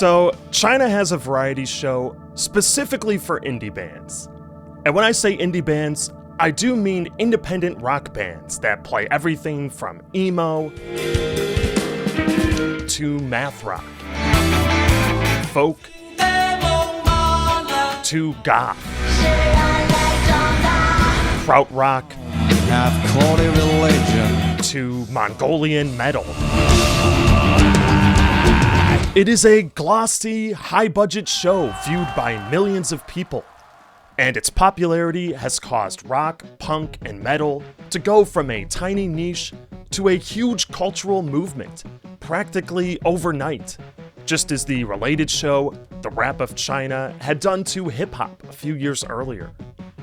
So, China has a variety show specifically for indie bands. And when I say indie bands, I do mean independent rock bands that play everything from emo to math rock, folk to goth, krautrock to Mongolian metal. It is a glossy, high-budget show viewed by millions of people, and its popularity has caused rock, punk, and metal to go from a tiny niche to a huge cultural movement, practically overnight, just as the related show, The Rap of China, had done to hip-hop a few years earlier.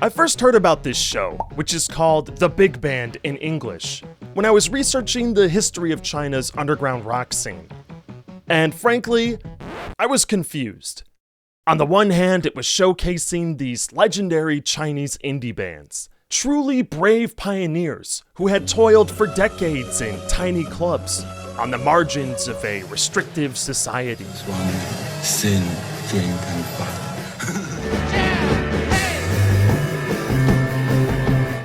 I first heard about this show, which is called The Big Band in English, when I was researching the history of China's underground rock scene. And frankly, I was confused. On the one hand, it was showcasing these legendary Chinese indie bands, truly brave pioneers who had toiled for decades in tiny clubs on the margins of a restrictive society. Sin, drink, and fuck.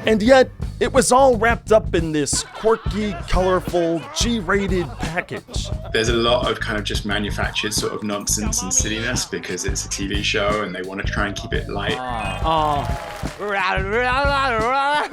And yet, it was all wrapped up in this quirky, colorful, G-rated package. There's a lot of kind of just manufactured sort of nonsense and silliness because it's a TV show and they want to try and keep it light.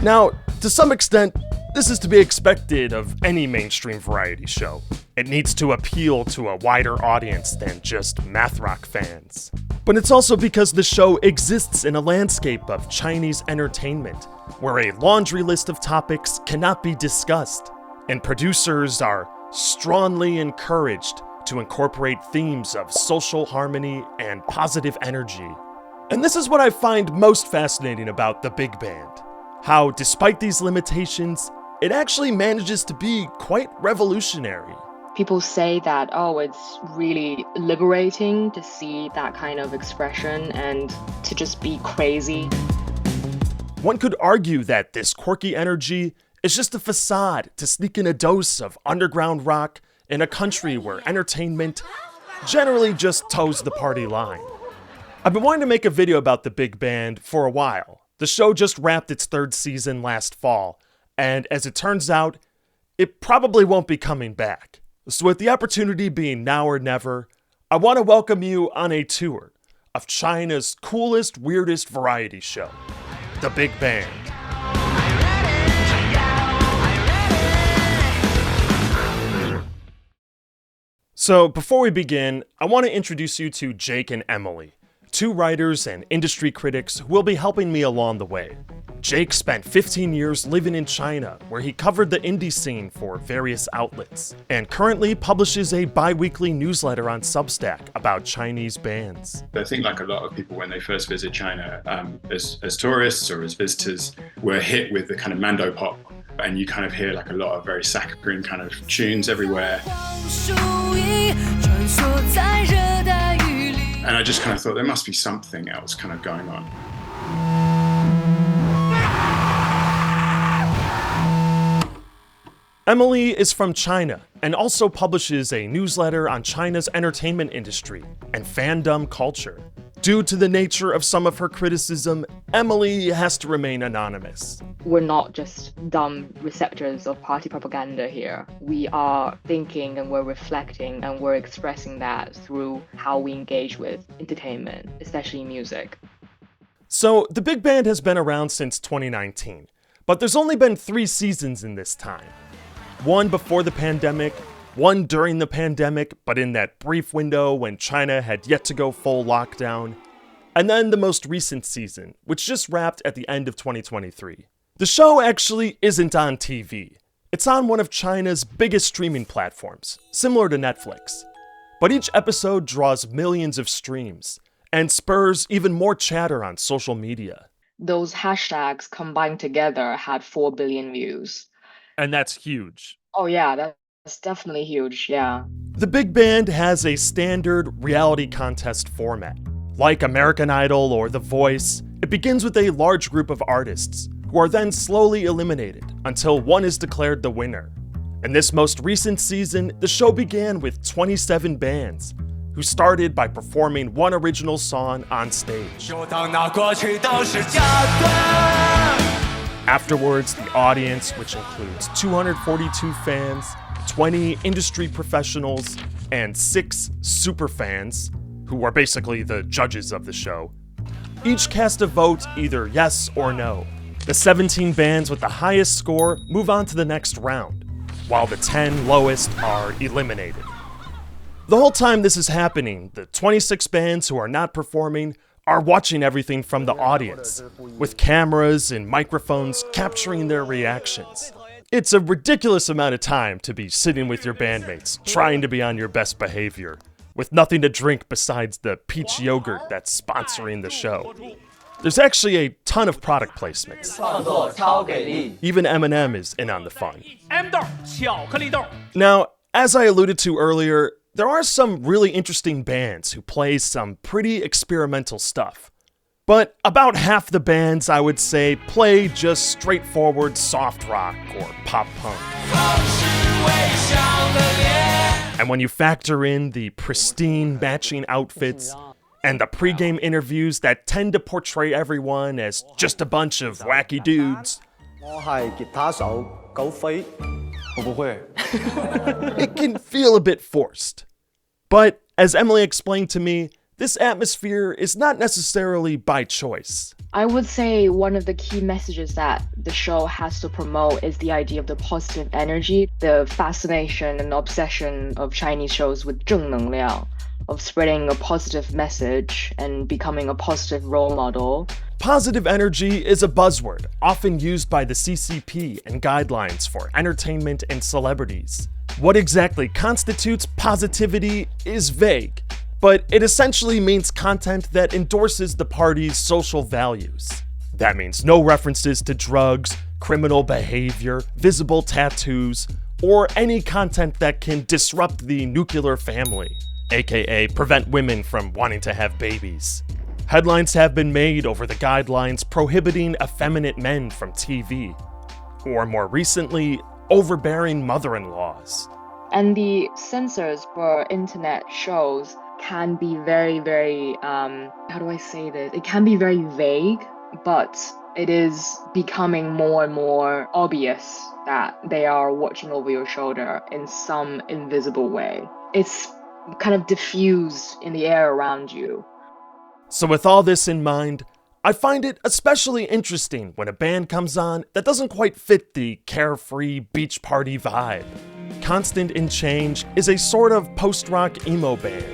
Now, to some extent, this is to be expected of any mainstream variety show. It needs to appeal to a wider audience than just math rock fans. But it's also because the show exists in a landscape of Chinese entertainment, where a laundry list of topics cannot be discussed, and producers are strongly encouraged to incorporate themes of social harmony and positive energy. And this is what I find most fascinating about The Big Band. How, despite these limitations, it actually manages to be quite revolutionary. People say that, it's really liberating to see that kind of expression and to just be crazy. One could argue that this quirky energy is just a facade to sneak in a dose of underground rock in a country where entertainment generally just toes the party line. I've been wanting to make a video about The Big Band for a while. The show just wrapped its third season last fall, and as it turns out, it probably won't be coming back. So with the opportunity being now or never, I want to welcome you on a tour of China's coolest, weirdest variety show, The Big Band. So before we begin, I want to introduce you to Jake and Emily, two writers and industry critics who will be helping me along the way. Jake spent 15 years living in China, where he covered the indie scene for various outlets, and currently publishes a bi-weekly newsletter on Substack about Chinese bands. I think like a lot of people when they first visit China as tourists or as visitors were hit with the kind of Mando pop, and you kind of hear like a lot of very saccharine kind of tunes everywhere. And I just kind of thought there must be something else kind of going on. Emily is from China and also publishes a newsletter on China's entertainment industry and fandom culture. Due to the nature of some of her criticism, Emily has to remain anonymous. We're not just dumb receptors of party propaganda here. We are thinking and we're reflecting and we're expressing that through how we engage with entertainment, especially music. So, The Big Band has been around since 2019, but there's only been 3 seasons in this time. One before the pandemic, one during the pandemic, but in that brief window when China had yet to go full lockdown, and then the most recent season, which just wrapped at the end of 2023. The show actually isn't on TV. It's on one of China's biggest streaming platforms, similar to Netflix. But each episode draws millions of streams, and spurs even more chatter on social media. Those hashtags combined together had 4 billion views. And that's huge. Oh yeah, that's definitely huge, yeah. The Big Band has a standard reality contest format. Like American Idol or The Voice, it begins with a large group of artists, who are then slowly eliminated until one is declared the winner. In this most recent season, the show began with 27 bands, who who started by performing one original song on stage. Afterwards, the audience, which includes 242 fans, 20 industry professionals, and 6 superfans, who are basically the judges of the show, each cast a vote either yes or no. The 17 bands with the highest score move on to the next round, while the 10 lowest are eliminated. The whole time this is happening, the 26 bands who are not performing are watching everything from the audience, with cameras and microphones capturing their reactions. It's a ridiculous amount of time to be sitting with your bandmates, trying to be on your best behavior, with nothing to drink besides the peach yogurt that's sponsoring the show. There's actually a ton of product placements. Even Eminem is in on the fun. Now, as I alluded to earlier, there are some really interesting bands who play some pretty experimental stuff. But about half the bands, I would say, play just straightforward soft rock or pop punk. And when you factor in the pristine matching outfits and the pregame interviews that tend to portray everyone as just a bunch of wacky dudes, it can feel a bit forced. But as Emily explained to me, this atmosphere is not necessarily by choice. I would say one of the key messages that the show has to promote is the idea of the positive energy, the fascination and obsession of Chinese shows with 正能量, of spreading a positive message and becoming a positive role model. Positive energy is a buzzword often used by the CCP and guidelines for entertainment and celebrities. What exactly constitutes positivity is vague, but it essentially means content that endorses the party's social values. That means no references to drugs, criminal behavior, visible tattoos, or any content that can disrupt the nuclear family, aka prevent women from wanting to have babies. Headlines have been made over the guidelines prohibiting effeminate men from TV, or more recently, overbearing mother-in-laws. And the censors for internet shows can be very, how do I say this? It can be very vague, but it is becoming more and more obvious that they are watching over your shoulder in some invisible way. It's kind of diffused in the air around you. So with all this in mind, I find it especially interesting when a band comes on that doesn't quite fit the carefree beach party vibe. Constant in Change is a sort of post-rock emo band.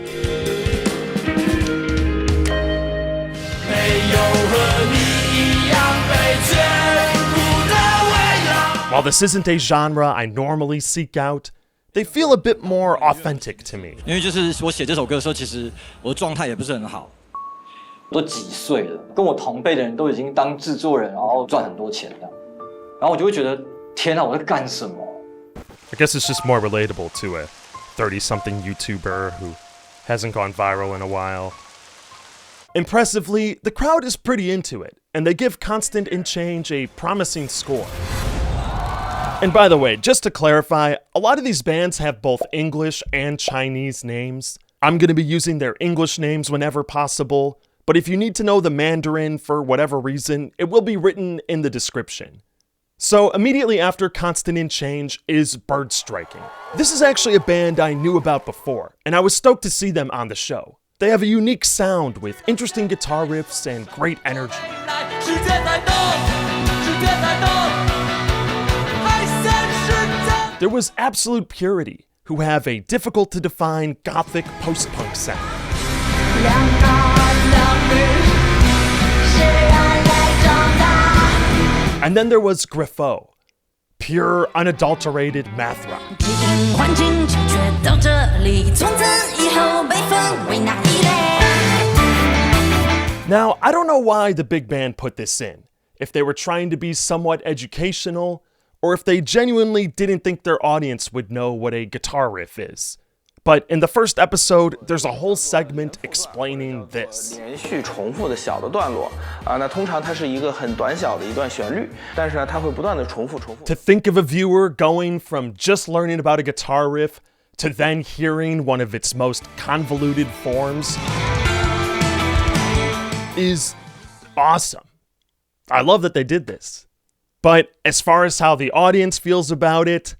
While this isn't a genre I normally seek out, they feel a bit more authentic to me. 因为就是我写这首歌的时候，其实我的状态也不是很好。都几岁了，跟我同辈的人都已经当制作人，然后赚很多钱了，然后我就会觉得，天哪，我在干什么？ I guess it's just more relatable to a 30-something YouTuber who hasn't gone viral in a while. Impressively, the crowd is pretty into it, and they give Constant in Change a promising score. And by the way, just to clarify, a lot of these bands have both English and Chinese names. I'm going to be using their English names whenever possible, but if you need to know the Mandarin for whatever reason, it will be written in the description. So immediately after Constant in Change is Birdstriking. This is actually a band I knew about before, and I was stoked to see them on the show. They have a unique sound with interesting guitar riffs and great energy. There was Absolute Purity, who have a difficult to define gothic post-punk sound. And then there was GriffO, pure, unadulterated math rock. Now, I don't know why the big band put this in, if they were trying to be somewhat educational, or if they genuinely didn't think their audience would know what a guitar riff is. But in the first episode, there's a whole segment explaining this. 连续重复的小的段落啊，那通常它是一个很短小的一段旋律，但是呢，它会不断的重复。 To think of a viewer going from just learning about a guitar riff to then hearing one of its most convoluted forms is awesome. I love that they did this. But as far as how the audience feels about it,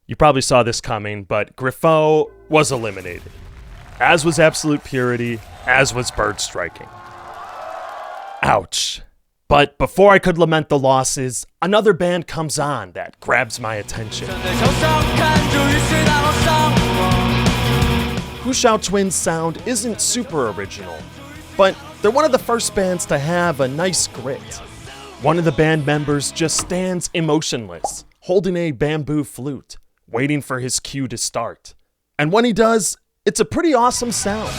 you probably saw this coming, but GriffO was eliminated. As was Absolute Purity, as was Birdstriking. Ouch. But before I could lament the losses, another band comes on that grabs my attention. Huxiaochun's sound isn't super original, but they're one of the first bands to have a nice grit. One of the band members just stands emotionless, holding a bamboo flute, waiting for his cue to start. And when he does, it's a pretty awesome sound.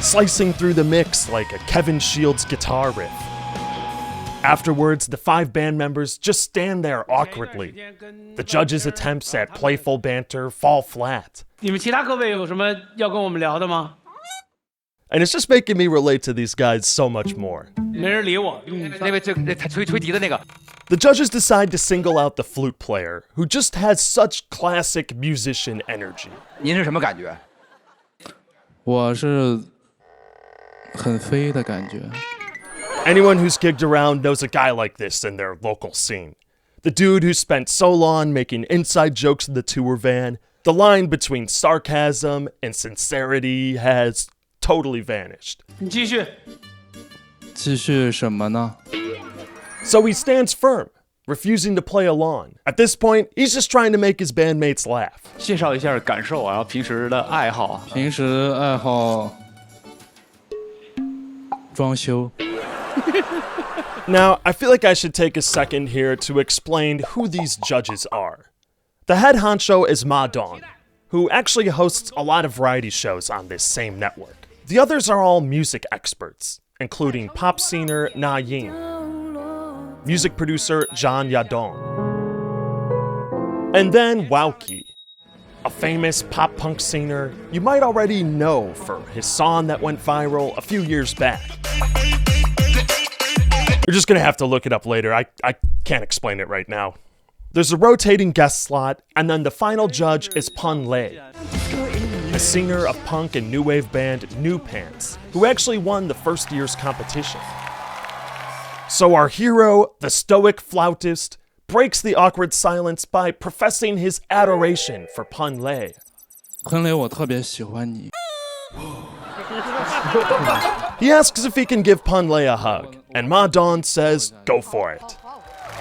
Slicing through the mix like a Kevin Shields guitar riff. Afterwards, the 5 band members just stand there awkwardly. The judges' attempts at playful banter fall flat. 你们其他各位有什么要跟我们聊的吗？ And it's just making me relate to these guys so much more. 没人理我。那位吹笛的那个。 The judges decide to single out the flute player, who just has such classic musician energy. 您是什么感觉？我是很飞的感觉。 Anyone who's gigged around knows a guy like this in their local scene. The dude who spent so long making inside jokes in the tour van, the line between sarcasm and sincerity has totally vanished. 你继续。继续什么呢？ So he stands firm, refusing to play along. At this point, he's just trying to make his bandmates laugh. 介绍一下感受啊，然后平时的爱好。平时爱好装修。 Now, I feel like I should take a second here to explain who these judges are. The head honcho is Ma Dong, who actually hosts a lot of variety shows on this same network. The others are all music experts, including pop singer Na Ying, music producer Zhang Yadong, and then Wowkie, a famous pop punk singer you might already know for his song that went viral a few years back. You're just gonna have to look it up later. I can't explain it right now. There's a rotating guest slot, and then the final judge is Pun Lei, a singer of punk and new wave band New Pants, who actually won the first year's competition. So our hero, the stoic flautist, breaks the awkward silence by professing his adoration for Pun Lei. 彭磊，我特别喜欢你。 He asks if he can give Pun Lei a hug, and Ma Dong says, go for it.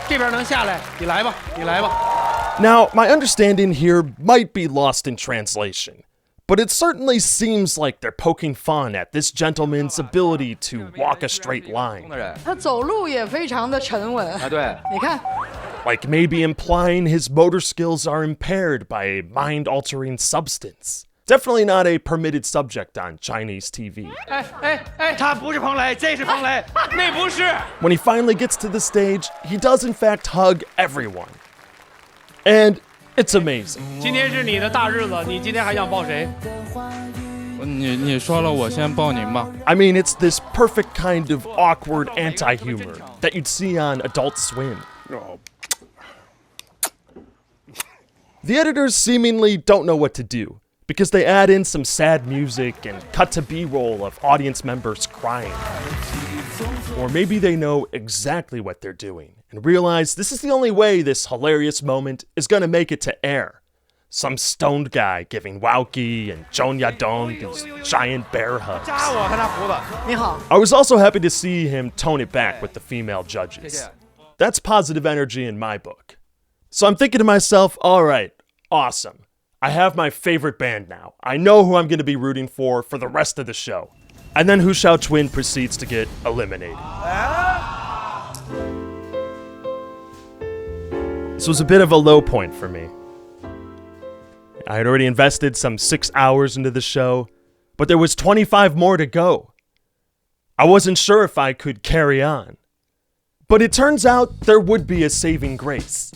这边能下来，你来吧，你来吧。 Now, my understanding here might be lost in translation, but it certainly seems like they're poking fun at this gentleman's ability to walk a straight line. 他走路也非常的沉稳。啊，对。你看。 Like maybe implying his motor skills are impaired by a mind-altering substance. Definitely not a permitted subject on Chinese TV. 他不是彭磊，这是彭磊，那不是。 When he finally gets to the stage, he does in fact hug everyone. And it's amazing. 今天是你的大日子，你今天还想抱谁？你说了，我先抱您吧。 I mean, it's this perfect kind of awkward anti-humor that you'd see on Adult Swim. The editors seemingly don't know what to do, because they add in some sad music and cut to B-roll of audience members crying. Or maybe they know exactly what they're doing and realize this is the only way this hilarious moment is gonna make it to air. Some stoned guy giving Wowkie and Zhang Yadong these giant bear hugs. I was also happy to see him tone it back with the female judges. That's positive energy in my book. So I'm thinking to myself, all right, awesome. I have my favorite band now. I know who I'm going to be rooting for the rest of the show. And then Huxiaochun proceeds to get eliminated. This was a bit of a low point for me. I had already invested some 6 hours into the show, but there was 25 more to go. I wasn't sure if I could carry on. But it turns out there would be a saving grace.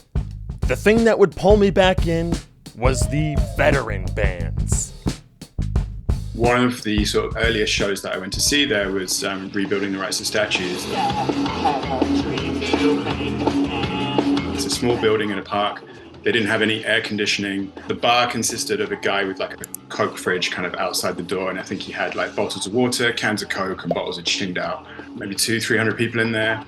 The thing that would pull me back in was the veteran bands. One of the sort of earliest shows that I went to see there was Rebuilding the Rights of Statues. It's a small building in a park. They didn't have any air conditioning. The bar consisted of a guy with like a Coke fridge kind of outside the door. And I think he had like bottles of water, cans of Coke, and bottles of Qingdao. Maybe 200-300 people in there.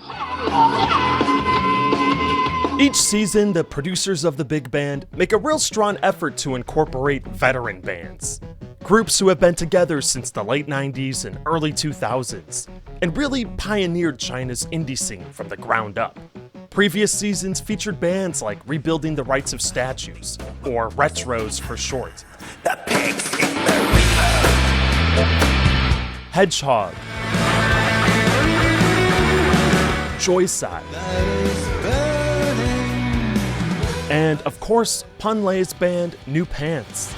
Each season, the producers of the big band make a real strong effort to incorporate veteran bands. Groups who have been together since the late 90s and early 2000s, and really pioneered China's indie scene from the ground up. Previous seasons featured bands like Rebuilding the Rights of Statues, or RE-TROS for short. The pigs in the river. Hedgehog. Joyside. And of course, Pun Lei's band, New Pants.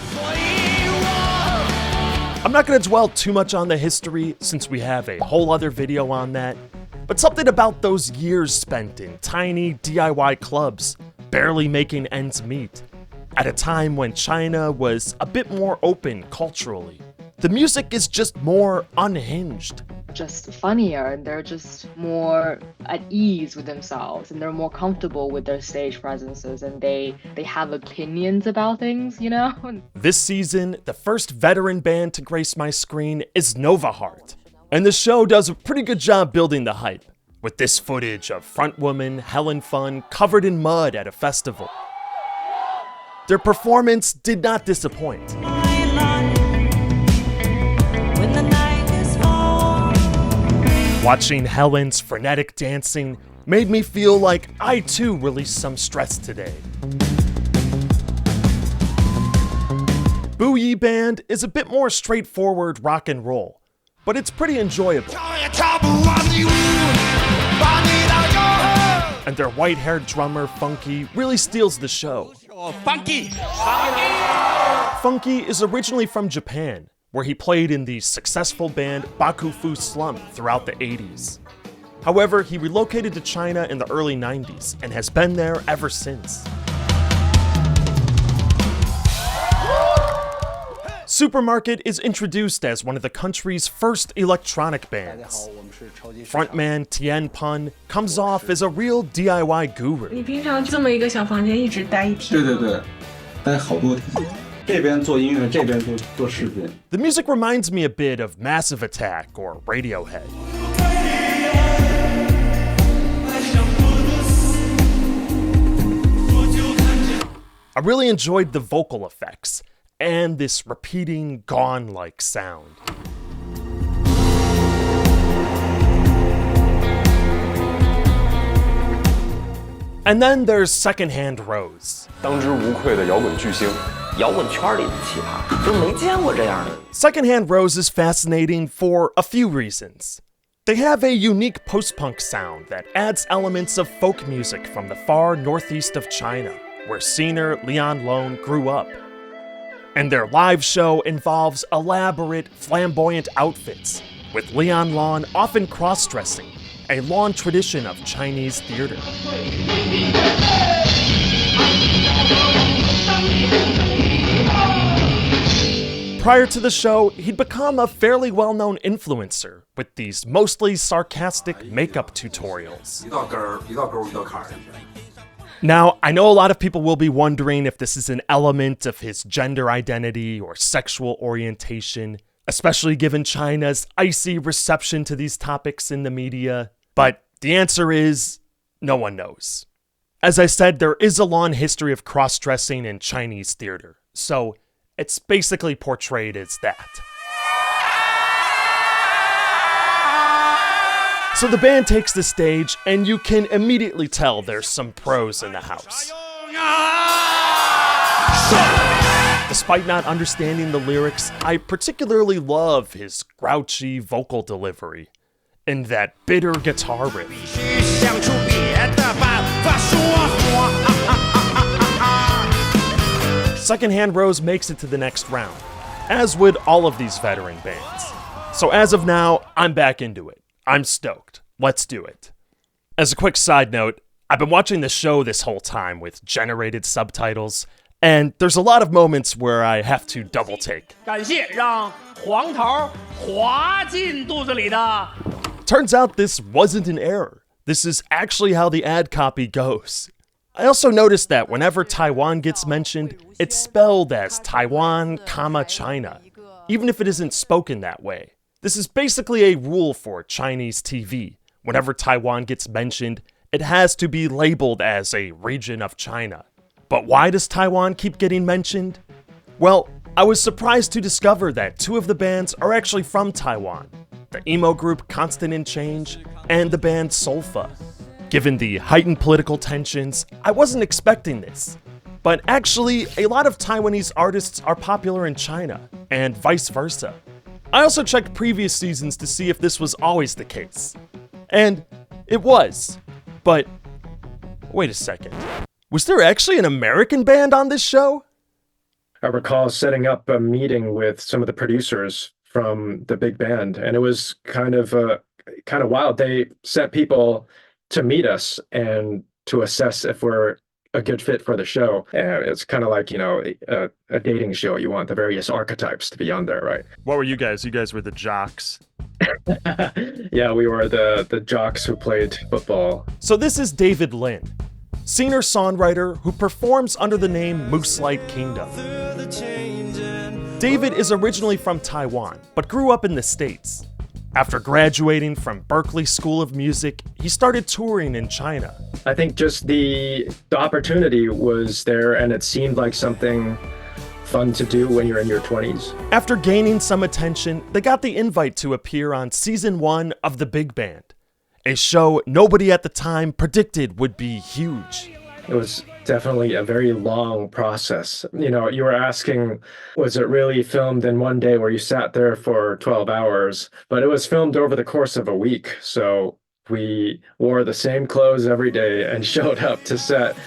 I'm not going to dwell too much on the history since we have a whole other video on that, but something about those years spent in tiny DIY clubs, barely making ends meet, at a time when China was a bit more open culturally. The music is just more unhinged. Just funnier, and they're just more at ease with themselves, and they're more comfortable with their stage presences, and they have opinions about things, you know? This season, the first veteran band to grace my screen is Nova Heart, and the show does a pretty good job building the hype, with this footage of frontwoman Helen Fun covered in mud at a festival. Their performance did not disappoint. Watching Helen's frenetic dancing made me feel like I too released some stress today. Buyi Band is a bit more straightforward rock and roll, but it's pretty enjoyable. And their white-haired drummer, Funky, really steals the show. Funky! Funky is originally from Japan, where he played in the successful band Bakufu Slump throughout the 80s. However, he relocated to China in the early 90s and has been there ever since. Supermarket is introduced as one of the country's first electronic bands. Frontman Tian Pun comes off as a real DIY guru. 你平常这么一个小房间一直待一天？对对对，待好多天。这边做音樂，這邊做視頻。 The music reminds me a bit of Massive Attack or Radiohead. I really enjoyed the vocal effects and this repeating gong-like sound. And then there's Secondhand Rose. 当之无愧的摇滚巨星，摇滚圈里的奇葩，就没见过这样的。Secondhand Rose is fascinating for a few reasons. They have a unique post-punk sound that adds elements of folk music from the far northeast of China, where singer Lian Lone grew up. And their live show involves elaborate, flamboyant outfits, with Lian Lone often cross-dressing, a long tradition of Chinese theater. Prior to the show, he'd become a fairly well-known influencer with these mostly sarcastic makeup tutorials. Now, I know a lot of people will be wondering if this is an element of his gender identity or sexual orientation, especially given China's icy reception to these topics in the media. But the answer is, no one knows. As I said, there is a long history of cross-dressing in Chinese theater, so it's basically portrayed as that. So the band takes the stage, and you can immediately tell there's some pros in the house. Despite not understanding the lyrics, I particularly love his grouchy vocal delivery and that bitter guitar riff. Secondhand Rose makes it to the next round, as would all of these veteran bands. So as of now, I'm back into it. I'm stoked. Let's do it. As a quick side note, I've been watching the show this whole time with generated subtitles, and there's a lot of moments where I have to double take. 感谢让黄桃滑进肚子里的。 Turns out this wasn't an error. This is actually how the ad copy goes. I also noticed that whenever Taiwan gets mentioned, it's spelled as Taiwan, China, even if it isn't spoken that way. This is basically a rule for Chinese TV. Whenever Taiwan gets mentioned, it has to be labeled as a region of China. But why does Taiwan keep getting mentioned? Well, I was surprised to discover that two of the bands are actually from Taiwan, the emo group Constant in Change and the band Solfa. Given the heightened political tensions, I wasn't expecting this. But actually, a lot of Taiwanese artists are popular in China, and vice versa. I also checked previous seasons to see if this was always the case. And it was. But wait a second. Was there actually an American band on this show? I recall setting up a meeting with some of the producers from the big band, and it was kind of wild. They sent people to meet us and to assess if we're a good fit for the show. And it's kind of like, a dating show. You want the various archetypes to be on there, right? What were you guys? You guys were the jocks. Yeah, we were the jocks who played football. So this is David Lin, singer-songwriter who performs under the name Mooselight Kingdom. David is originally from Taiwan, but grew up in the States. After graduating from Berklee School of Music, he started touring in China. I think just the opportunity was there, and it seemed like something fun to do when you're in your 20s. After gaining some attention, they got the invite to appear on season 1 of The Big Band, a show nobody at the time predicted would be huge. It was definitely a very long process. You were asking, was it really filmed in one day where you sat there for 12 hours? But it was filmed over the course of a week. So we wore the same clothes every day and showed up to set.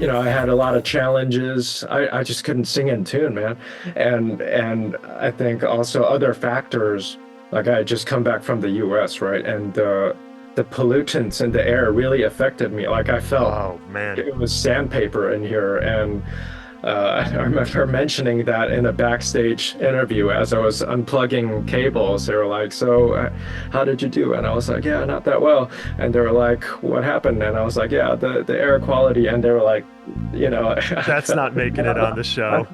I had a lot of challenges. I just couldn't sing in tune, man. And I think also other factors. Like I had just come back from the US, right? And the pollutants in the air really affected me. Like I felt it was sandpaper in here. And I remember mentioning that in a backstage interview as I was unplugging cables. They were like, so how did you do? And I was like, yeah, not that well. And they were like, what happened? And I was like, yeah, the air quality. And they were like, that's not making it on the show.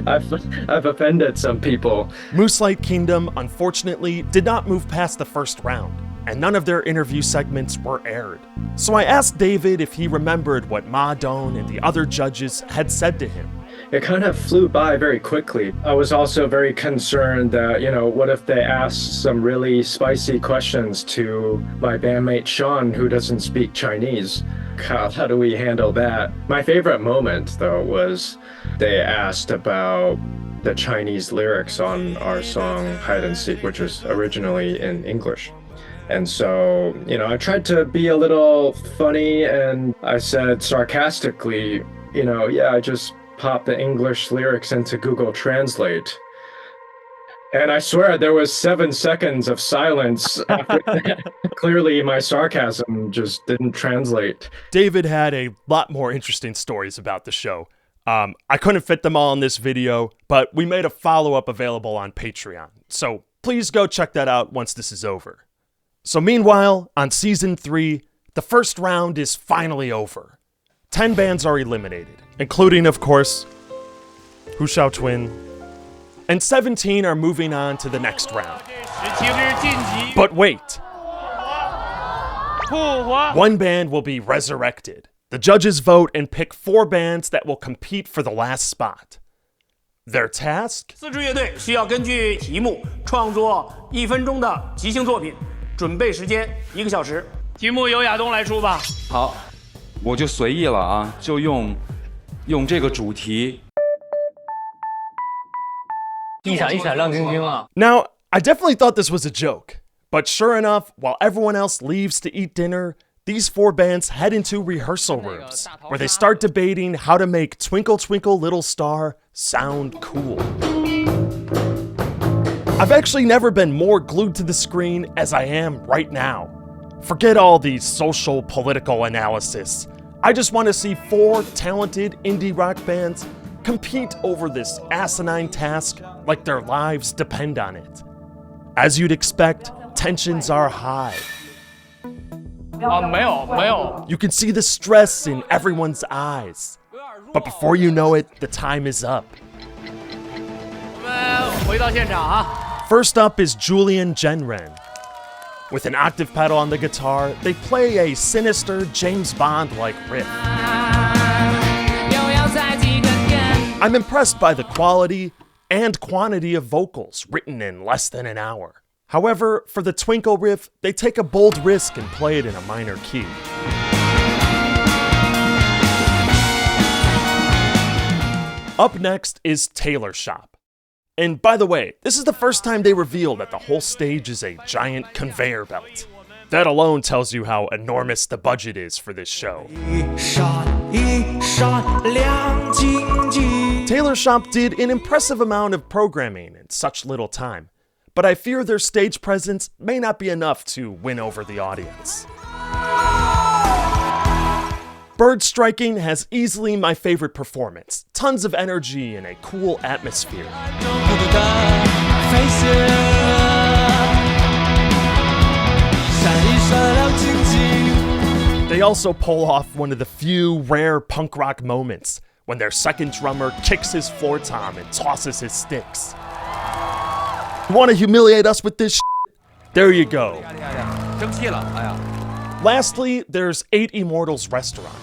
I've offended some people. Mooselight Kingdom, unfortunately, did not move past the first round, and none of their interview segments were aired. So I asked David if he remembered what Ma Dong and the other judges had said to him. It kind of flew by very quickly. I was also very concerned that, what if they asked some really spicy questions to my bandmate Sean, who doesn't speak Chinese? How do we handle that? My favorite moment, though, was they asked about the Chinese lyrics on our song Hide and Seek, which was originally in English. And so, I tried to be a little funny, and I said sarcastically, I just popped the English lyrics into Google Translate. And I swear there was 7 seconds of silence after that. Clearly my sarcasm just didn't translate. David had a lot more interesting stories about the show. I couldn't fit them all in this video, but we made a follow-up available on Patreon. So please go check that out once this is over. So meanwhile, on season 3, the first round is finally over. 10 bands are eliminated, including, of course, Huxiaochun, and 17 are moving on to the next round. But wait! One band will be resurrected. The judges vote and pick 4 bands that will compete for the last spot. Their task? 4支乐队需要根据题目创作1分钟的即兴作品，准备时间1个小时。题目由亚东来出吧。好，我就随意了啊，就用这个主题。一闪一闪亮晶晶啊。 Now, I definitely thought this was a joke, but sure enough, while everyone else leaves to eat dinner, these 4 bands head into rehearsal rooms, where they start debating how to make Twinkle Twinkle Little Star sound cool. I've actually never been more glued to the screen as I am right now. Forget all the social, political analysis. I just want to see 4 talented indie rock bands compete over this asinine task like their lives depend on it. As you'd expect, tensions are high. 没有 You can see the stress in everyone's eyes. But before you know it, the time is up. 回到现场啊。 First up is Julian Zhenren. With an octave pedal on the guitar, they play a sinister James Bond-like riff. I'm impressed by the quality and quantity of vocals written in less than an hour. However, for the twinkle riff, they take a bold risk and play it in a minor key. Up next is Tailor Shop. And by the way, this is the first time they reveal that the whole stage is a giant conveyor belt. That alone tells you how enormous the budget is for this show. Tailor Shop did an impressive amount of programming in such little time, but I fear their stage presence may not be enough to win over the audience. Birdstriking has easily my favorite performance. Tons of energy and a cool atmosphere. They also pull off one of the few rare punk rock moments when their second drummer kicks his floor tom and tosses his sticks. You want to humiliate us with this shit? There you go. Lastly, there's Immortals Restaurant.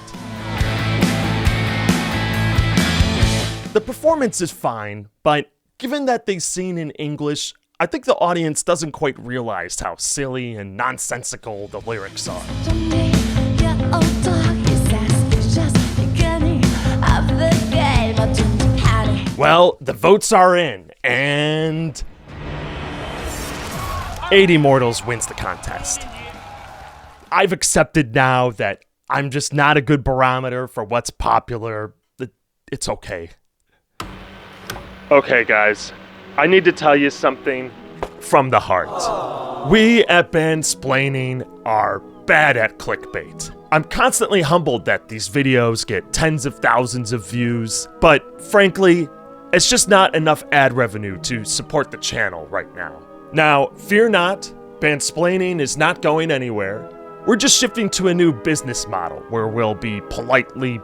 The performance is fine, but given that they sing in English, I think the audience doesn't quite realize how silly and nonsensical the lyrics are. Well, the votes are in, and Immortals wins the contest. I've accepted now that I'm just not a good barometer for what's popular. It's okay. Okay, guys, I need to tell you something from the heart. We at Bandsplaining are bad at clickbait. I'm constantly humbled that these videos get tens of thousands of views, but frankly, it's just not enough ad revenue to support the channel right now. Now, fear not, Bandsplaining is not going anywhere. We're just shifting to a new business model where we'll be politely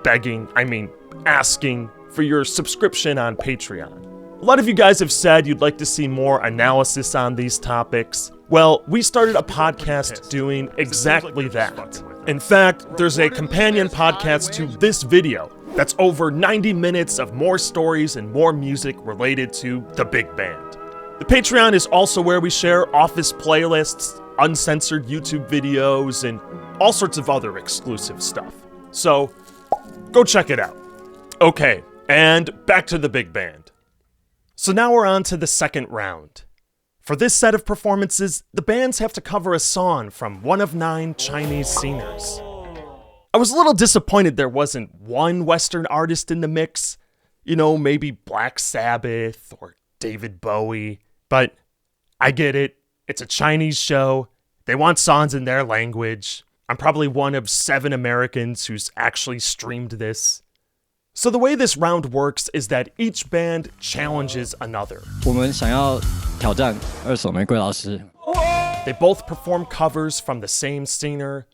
asking for your subscription on Patreon. A lot of you guys have said you'd like to see more analysis on these topics. Well, we started a podcast doing exactly that. In fact, there's a companion podcast to this video that's over 90 minutes of more stories and more music related to the big band. The Patreon is also where we share office playlists, uncensored YouTube videos, and all sorts of other exclusive stuff. So, go check it out. Okay, and back to the big band. So now we're on to the second round. For this set of performances, the bands have to cover a song from one of 9 Chinese singers. I was a little disappointed there wasn't one Western artist in the mix. You know, maybe Black Sabbath or David Bowie. But I get it. It's a Chinese show. They want songs in their language. I'm probably one of 7 Americans who's actually streamed this. So the way this round works is that each band challenges another. 我们想要挑战二手玫瑰老师。 They both perform covers from the same singer,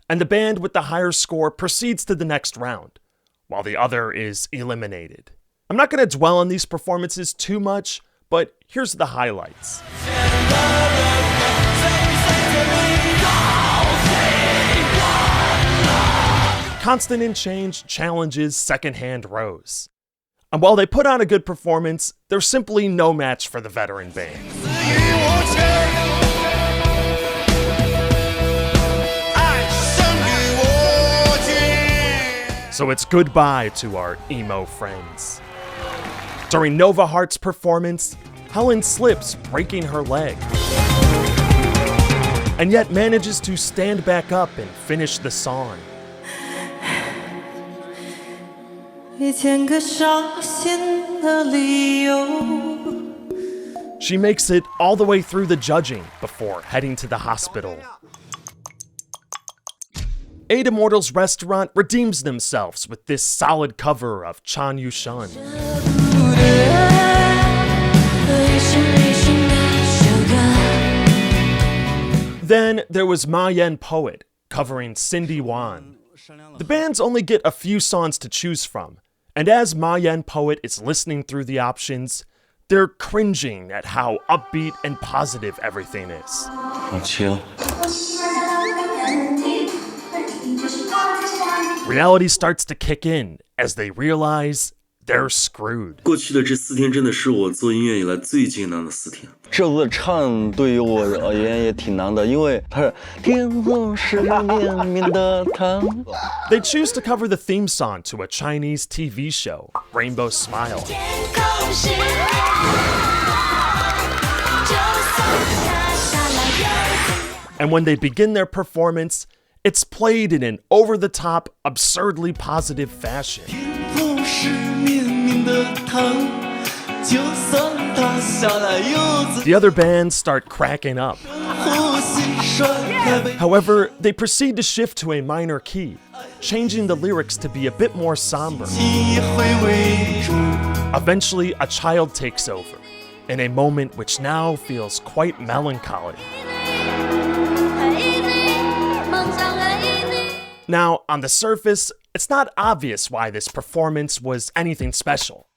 and the band with the higher score proceeds to the next round, while the other is eliminated. I'm not going to dwell on these performances too much, but here's the highlights. Constant in Change challenges Secondhand Rose. And while they put on a good performance, they're simply no match for the veteran band. So it's goodbye to our emo friends. During Nova Heart's performance, Helen slips, breaking her leg, and yet manages to stand back up and finish the song. She makes it all the way through the judging before heading to the hospital. Immortals Restaurant redeems themselves with this solid cover of Chan Yushun. Then there was Mayuan Poet covering Cindy Wan. The bands only get a few songs to choose from, and as Mayuan Poet is listening through the options, they're cringing at how upbeat and positive everything is. Chill. Reality starts to kick in as they realize they're screwed. 过去的这4天真的是我做音乐以来最艰难的4天。这个唱对于我而言也挺难的，因为它是天空是绵绵的糖。 They choose to cover the theme song to a Chinese TV show, Rainbow Smile. And when they begin their performance, it's played in an over-the-top, absurdly positive fashion. The other bands start cracking up. However, they proceed to shift to a minor key, changing the lyrics to be a bit more somber. Eventually, a child takes over, in a moment which now feels quite melancholy. Now, on the surface, it's not obvious why this performance was anything special.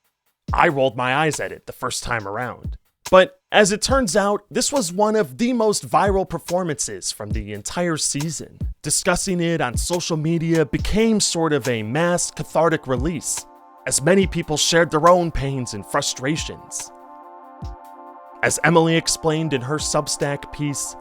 I rolled my eyes at it the first time around. But as it turns out, this was one of the most viral performances from the entire season. Discussing it on social media became sort of a mass cathartic release, as many people shared their own pains and frustrations. As Emily explained in her Substack piece,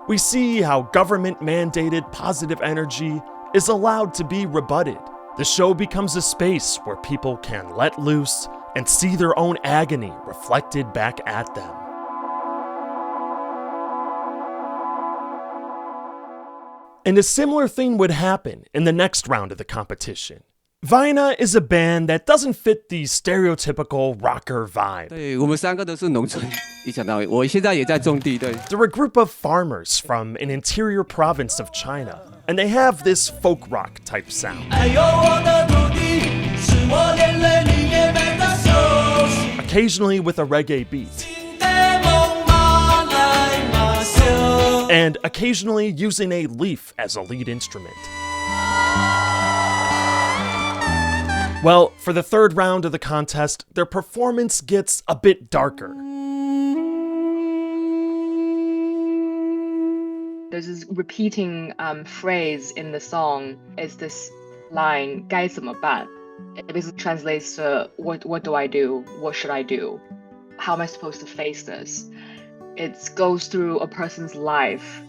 we see how government-mandated positive energy is allowed to be rebutted. The show becomes a space where people can let loose and see their own agony reflected back at them. And a similar thing would happen in the next round of the competition. Vaina is a band that doesn't fit the stereotypical rocker vibe. 对，我们3个都是农村一想到我现在也在种地，对。 They're a group of farmers from an interior province of China, and they have this folk rock type sound. Occasionally with a reggae beat. And occasionally using a leaf as a lead instrument. Well, for the third round of the contest, their performance gets a bit darker. There's this repeating phrase in the song. It's this line, 该怎么办? It basically translates to, what do I do? What should I do? How am I supposed to face this? It goes through a person's life.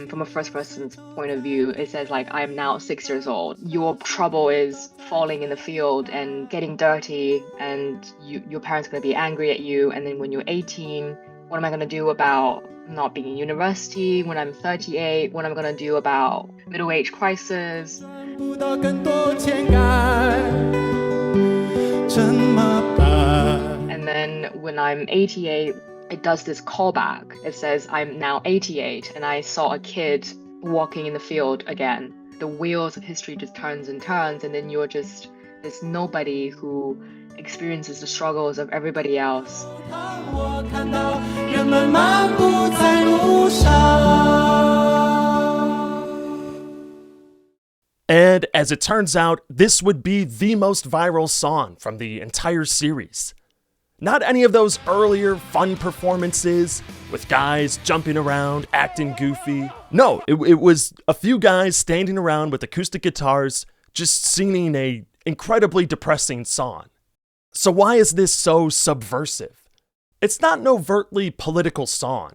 From a first person's point of view, it says like, I'm now 6 years old. Your trouble is falling in the field and getting dirty, and your parents are going to be angry at you. And then when you're 18, what am I going to do about not being in university? When I'm 38, what am I going to do about middle age crisis? And then when I'm 88, it does this callback. It says, I'm now 88 and I saw a kid walking in the field again. The wheels of history just turns and turns, and then you're just this nobody who experiences the struggles of everybody else. And as it turns out, this would be the most viral song from the entire series. Not any of those earlier fun performances with guys jumping around, acting goofy. No, it was a few guys standing around with acoustic guitars just singing a incredibly depressing song. So why is this so subversive? It's not an overtly political song.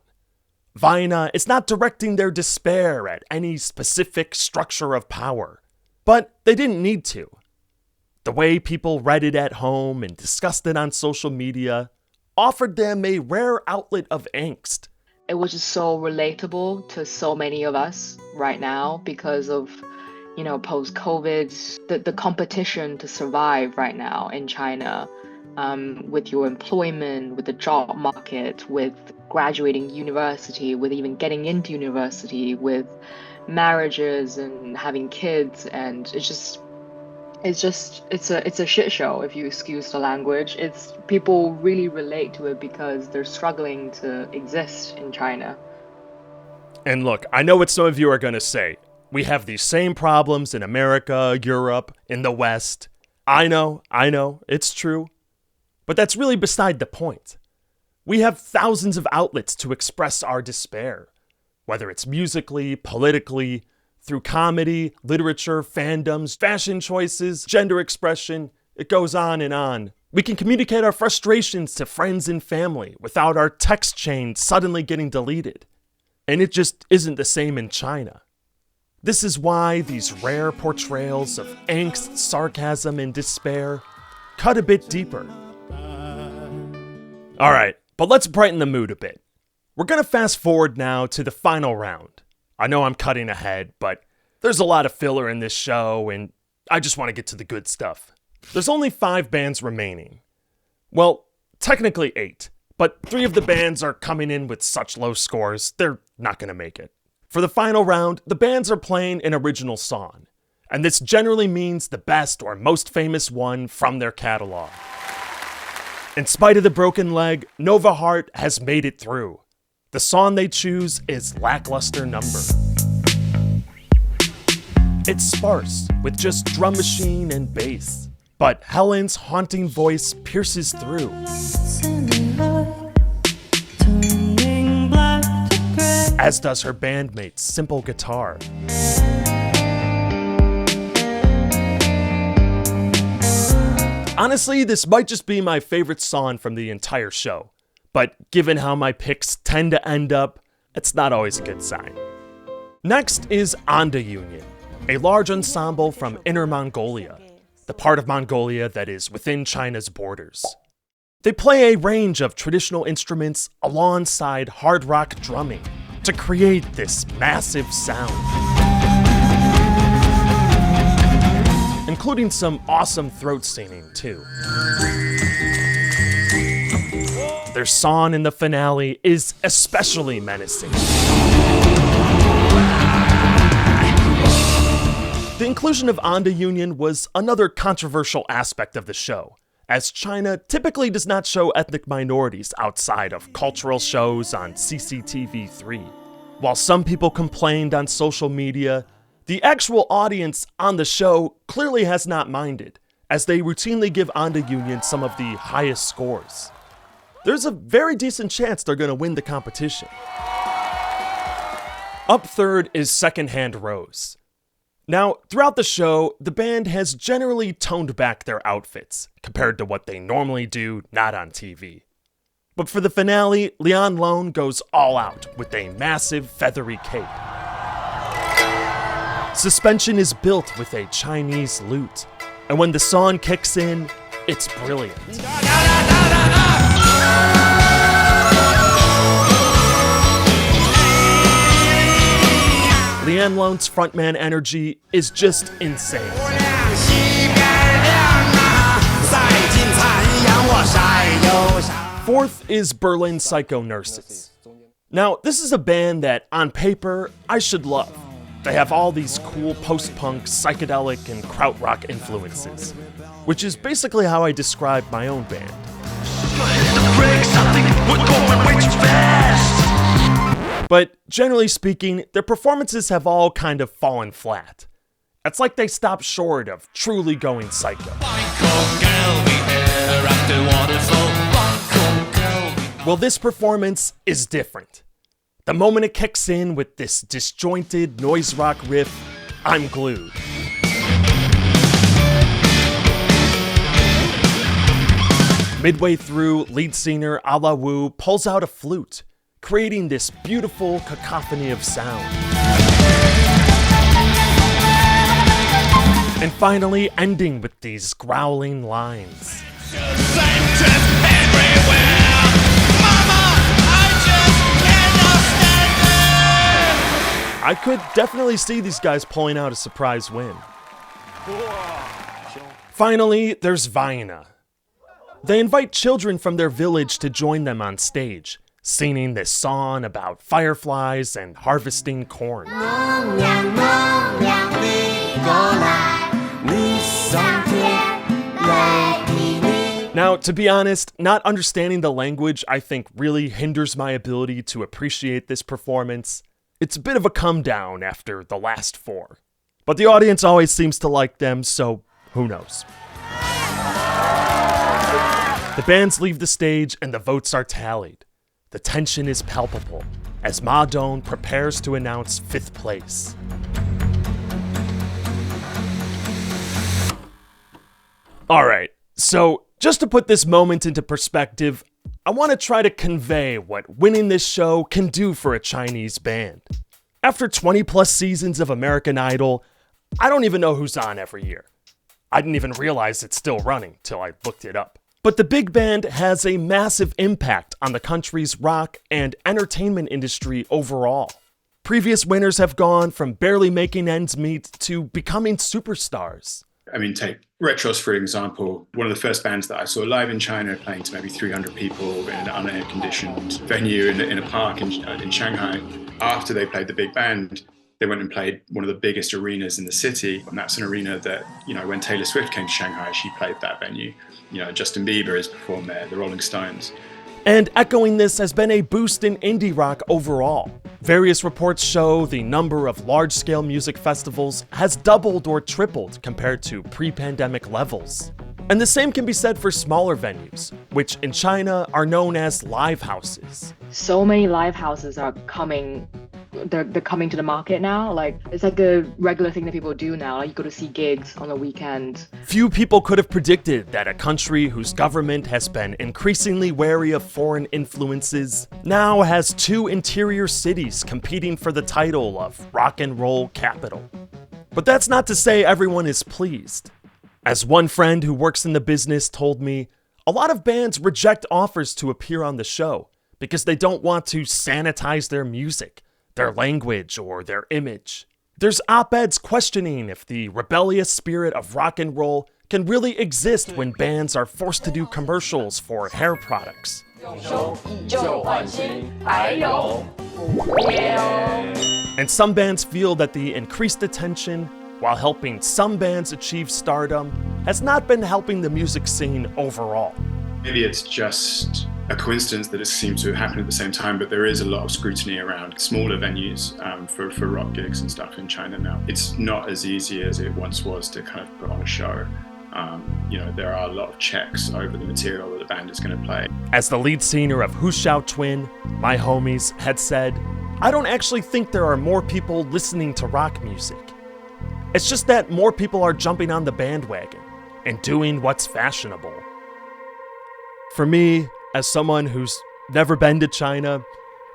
Vaina is not directing their despair at any specific structure of power. But they didn't need to. The way people read it at home and discussed it on social media offered them a rare outlet of angst. It was just so relatable to so many of us right now because of, post-COVID, the competition to survive right now in China, with your employment, with the job market, with graduating university, with even getting into university, with marriages and having kids, and it's a shit show, if you excuse the language. It's people really relate to it because they're struggling to exist in China. And look, I know what some of you are going to say. We have these same problems in America, Europe, in the West. I know, it's true. But that's really beside the point. We have thousands of outlets to express our despair, whether it's musically, politically, through comedy, literature, fandoms, fashion choices, gender expression. It goes on and on. We can communicate our frustrations to friends and family without our text chain suddenly getting deleted. And it just isn't the same in China. This is why these rare portrayals of angst, sarcasm, and despair cut a bit deeper. Alright, but let's brighten the mood a bit. We're gonna fast forward now to the final round. I know I'm cutting ahead, but there's a lot of filler in this show, and I just want to get to the good stuff. There's only 5 bands remaining. Well, technically 8, but 3 of the bands are coming in with such low scores, they're not gonna make it. For the final round, the bands are playing an original song, and this generally means the best or most famous one from their catalog. In spite of the broken leg, Nova Heart has made it through. The song they choose is Lackluster Number. It's sparse, with just drum machine and bass, but Helen's haunting voice pierces through. As does her bandmate's simple guitar. Honestly, this might just be my favorite song from the entire show, but given how my picks tend to end up, it's not always a good sign. Next is Anda Union, a large ensemble from Inner Mongolia, the part of Mongolia that is within China's borders. They play a range of traditional instruments alongside hard rock drumming to create this massive sound, including some awesome throat singing too. Their song in the finale is especially menacing. The inclusion of Anda Union was another controversial aspect of the show, as China typically does not show ethnic minorities outside of cultural shows on CCTV3. While some people complained on social media, the actual audience on the show clearly has not minded, as they routinely give Anda Union some of the highest scores. There's a very decent chance they're going to win the competition. Up third is Secondhand Rose. Now, throughout the show, the band has generally toned back their outfits compared to what they normally do not on TV. But for the finale, Leon Lone goes all out with a massive feathery cape. Suspension is built with a Chinese lute, and when the song kicks in, it's brilliant. Leon Lone's frontman energy is just insane. Fourth is Berlin Psycho Nurses. Now, this is a band that, on paper, I should love. They have all these cool post-punk, psychedelic, and krautrock influences, which is basically how I describe my own band. But generally speaking, their performances have all kind of fallen flat. It's like they stopped short of truly going psycho. Well, this performance is different. The moment it kicks in with this disjointed noise rock riff, I'm glued. Midway through, lead singer Ala Wu pulls out a flute, creating this beautiful cacophony of sound. And finally, ending with these growling lines. I could definitely see these guys pulling out a surprise win. Finally, there's Vaina. They invite children from their village to join them on stage, singing this song about fireflies and harvesting corn. Now, to be honest, not understanding the language I think really hinders my ability to appreciate this performance, It's a bit of a come down after the last 4. But the audience always seems to like them, so who knows? The bands leave the stage and the votes are tallied. The tension is palpable as Ma Dong prepares to announce 5th place. Alright, so just to put this moment into perspective, I want to try to convey what winning this show can do for a Chinese band. After 20 plus seasons of American Idol, I don't even know who's on every year. I didn't even realize it's still running till I looked it up. But the big band has a massive impact on the country's rock and entertainment industry overall. Previous winners have gone from barely making ends meet to becoming superstars. I mean, take RE-TROS, for example, one of the first bands that I saw live in China, playing to maybe 300 people in an unair-conditioned venue in a park in Shanghai. After they played the big band, they went and played one of the biggest arenas in the city. And that's an arena that, when Taylor Swift came to Shanghai, she played that venue. Justin Bieber has performed there, the Rolling Stones. And echoing this has been a boost in indie rock overall. Various reports show the number of large-scale music festivals has doubled or tripled compared to pre-pandemic levels. And the same can be said for smaller venues, which in China are known as live houses. So many live houses are coming. They're coming to the market now. Like, it's like a regular thing that people do now. Like, you go to see gigs on the weekend. Few people could have predicted that a country whose government has been increasingly wary of foreign influences now has 2 interior cities competing for the title of rock and roll capital. But that's not to say everyone is pleased. As one friend who works in the business told me, a lot of bands reject offers to appear on the show because they don't want to sanitize their music, their language, or their image. There's op-eds questioning if the rebellious spirit of rock and roll can really exist when bands are forced to do commercials for hair products. And some bands feel that the increased attention, while helping some bands achieve stardom, has not been helping the music scene overall. Maybe it's just a coincidence that it seems to have happened at the same time, but there is a lot of scrutiny around smaller venues for rock gigs and stuff in China now. It's not as easy as it once was to kind of put on a show. There are a lot of checks over the material that the band is going to play. As the lead singer of Huxiaochun, My Homies, had said, I don't actually think there are more people listening to rock music. It's just that more people are jumping on the bandwagon and doing what's fashionable. For me, as someone who's never been to China,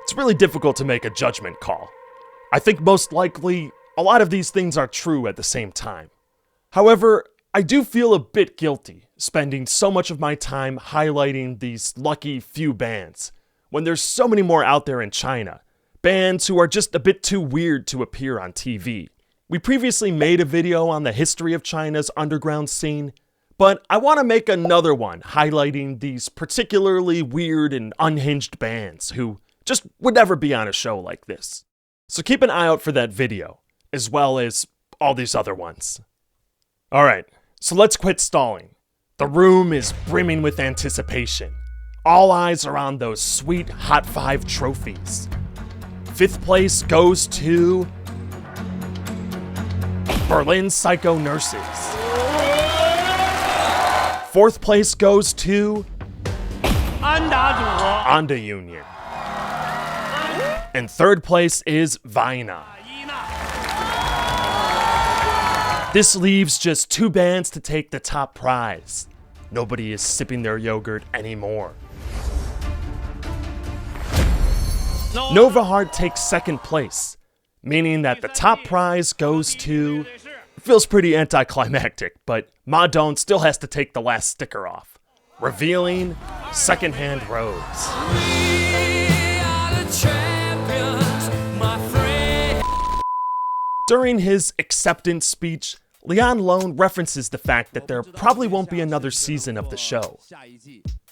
it's really difficult to make a judgment call. I think most likely, a lot of these things are true at the same time. However, I do feel a bit guilty spending so much of my time highlighting these lucky few bands, when there's so many more out there in China, bands who are just a bit too weird to appear on TV. We previously made a video on the history of China's underground scene, but I want to make another one highlighting these particularly weird and unhinged bands who just would never be on a show like this. So keep an eye out for that video, as well as all these other ones. Alright, so let's quit stalling. The room is brimming with anticipation. All eyes are on those sweet Hot 5 trophies. 5th place goes to Berlin Psycho Nurses. 4th place goes to Anda Union. And 3rd place is Vaina. This leaves just 2 bands to take the top prize. Nobody is sipping their yogurt anymore. Nova Heart takes 2nd place, meaning that the top prize goes to... Feels pretty anticlimactic, but Ma Dong still has to take the last sticker off, revealing Secondhand Rose. During his acceptance speech, Leon Lone references the fact that there probably won't be another season of the show.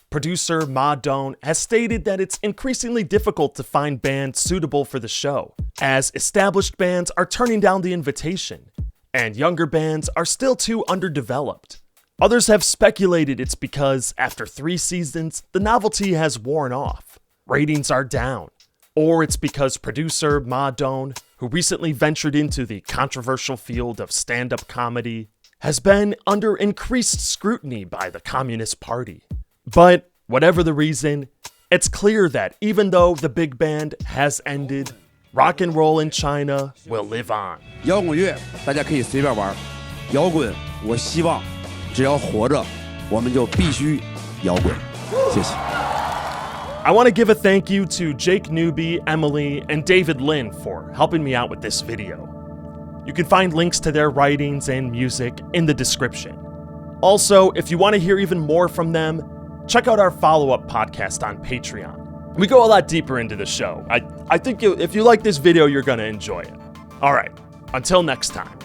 Producer Ma Dong has stated that it's increasingly difficult to find bands suitable for the show, as established bands are turning down the invitation, and younger bands are still too underdeveloped. Others have speculated it's because, after 3 seasons, the novelty has worn off. Ratings are down. or it's because producer Ma Dong, who recently ventured into the controversial field of stand-up comedy, has been under increased scrutiny by the Communist Party. But whatever the reason, it's clear that even though the big band has ended, rock and roll in China will live on. 摇滚乐大家可以随便玩，摇滚我希望只要活着，我们就必须摇滚。谢谢。I want to give a thank you to Jake Newby, Emily, and David Lin for helping me out with this video. You can find links to their writings and music in the description. Also, if you want to hear even more from them, check out our follow-up podcast on Patreon. We go a lot deeper into the show. I think if you like this video, you're going to enjoy it. All right, until next time.